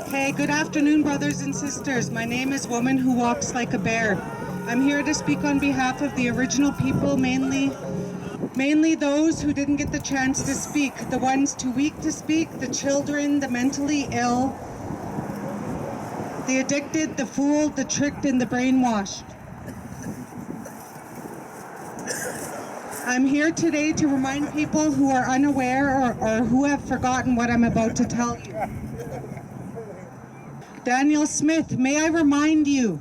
Hey, good afternoon, brothers and sisters. My name is Woman Who Walks Like a Bear. I'm here to speak on behalf of the original people, mainly those who didn't get the chance to speak, the ones too weak to speak, the children, the mentally ill, the addicted, the fooled, the tricked, and the brainwashed. I'm here today to remind people who are unaware or who have forgotten what I'm about to tell you. Daniel Smith, may I remind you,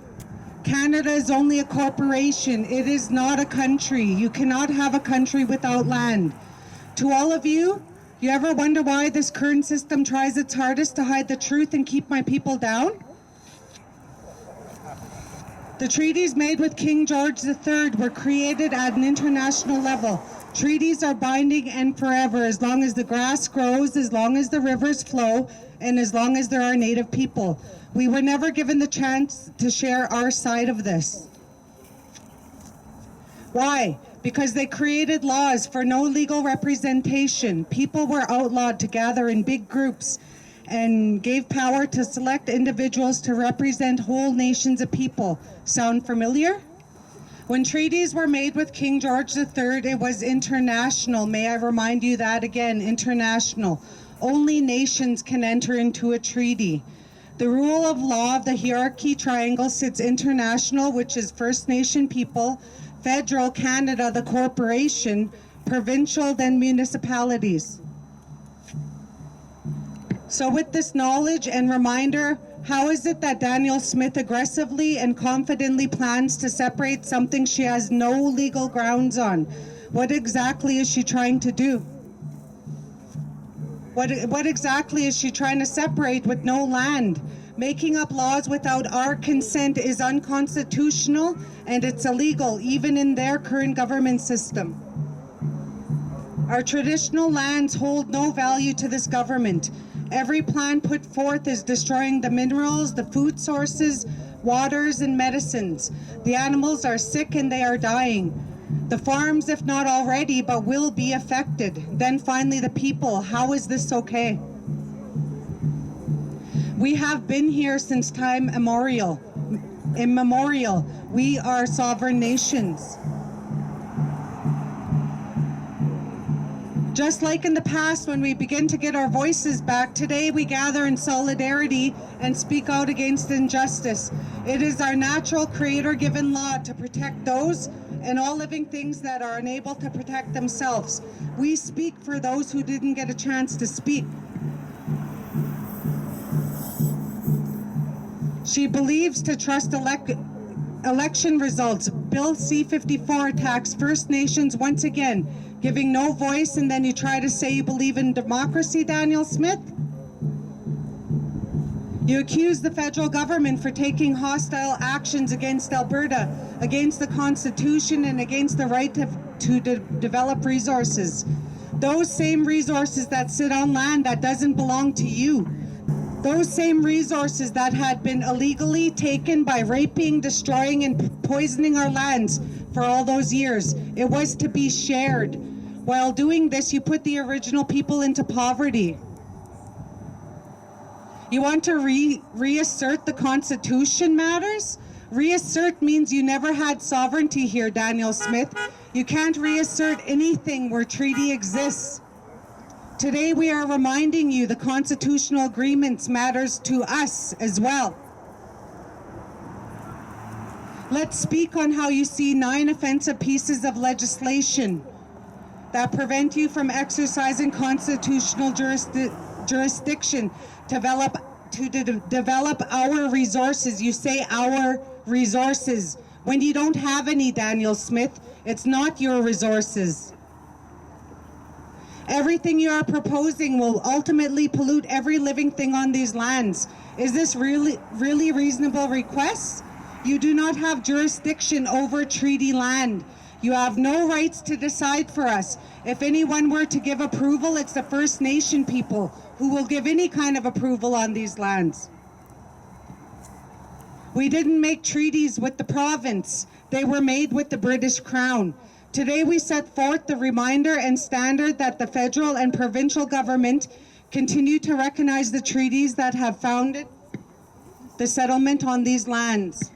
Canada is only a corporation. It is not a country. You cannot have a country without land. To all of you, you ever wonder why this current system tries its hardest to hide the truth and keep my people down? The treaties made with King George III were created at an international level. Treaties are binding and forever, as long as the grass grows, as long as the rivers flow, and as long as there are Native people. We were never given the chance to share our side of this. Why? Because they created laws for no legal representation. People were outlawed to gather in big groups and gave power to select individuals to represent whole nations of people. Sound familiar? When treaties were made with King George III, it was international. May I remind you that again, international. Only nations can enter into a treaty. The rule of law of the hierarchy triangle sits international, which is First Nation people, federal, Canada, the corporation, provincial, then municipalities. So with this knowledge and reminder, how is it that Daniel Smith aggressively and confidently plans to separate something she has no legal grounds on? What exactly is she trying to do? What exactly is she trying to separate with no land? Making up laws without our consent is unconstitutional and it's illegal, even in their current government system. Our traditional lands hold no value to this government. Every plan put forth is destroying the minerals, the food sources, waters, and medicines. The animals are sick and they are dying. The farms, if not already, but will be affected. Then finally the people. How is this okay? We have been here since time immemorial. We are sovereign nations. Just like in the past, when we begin to get our voices back, today we gather in solidarity and speak out against injustice. It is our natural creator-given law to protect those and all living things that are unable to protect themselves. We speak for those who didn't get a chance to speak. She believes to trust election results. Bill C-54 attacks First Nations once again, giving no voice, and then you try to say you believe in democracy, Daniel Smith? You accuse the federal government for taking hostile actions against Alberta, against the Constitution, and against the right to develop resources. Those same resources that sit on land that doesn't belong to you. Those same resources that had been illegally taken by raping, destroying, and poisoning our lands for all those years. It was to be shared. While doing this, you put the original people into poverty. You want to reassert the Constitution matters? Reassert means you never had sovereignty here, Daniel Smith. You can't reassert anything where treaty exists. Today we are reminding you the constitutional agreements matters to us as well. Let's speak on how you see 9 offensive pieces of legislation that prevent you from exercising constitutional jurisdiction to develop our resources. You say our resources. When you don't have any, Daniel Smith, it's not your resources. Everything you are proposing will ultimately pollute every living thing on these lands. Is this really reasonable request? You do not have jurisdiction over treaty land. You have no rights to decide for us. If anyone were to give approval, it's the First Nation people who will give any kind of approval on these lands. We didn't make treaties with the province. They were made with the British Crown. Today we set forth the reminder and standard that the federal and provincial government continue to recognize the treaties that have founded the settlement on these lands.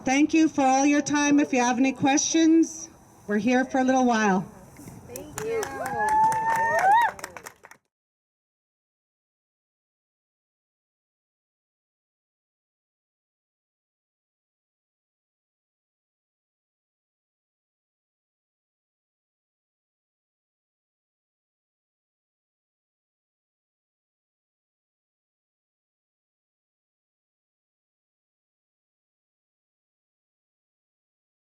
Thank you for all your time. If you have any questions, we're here for a little while.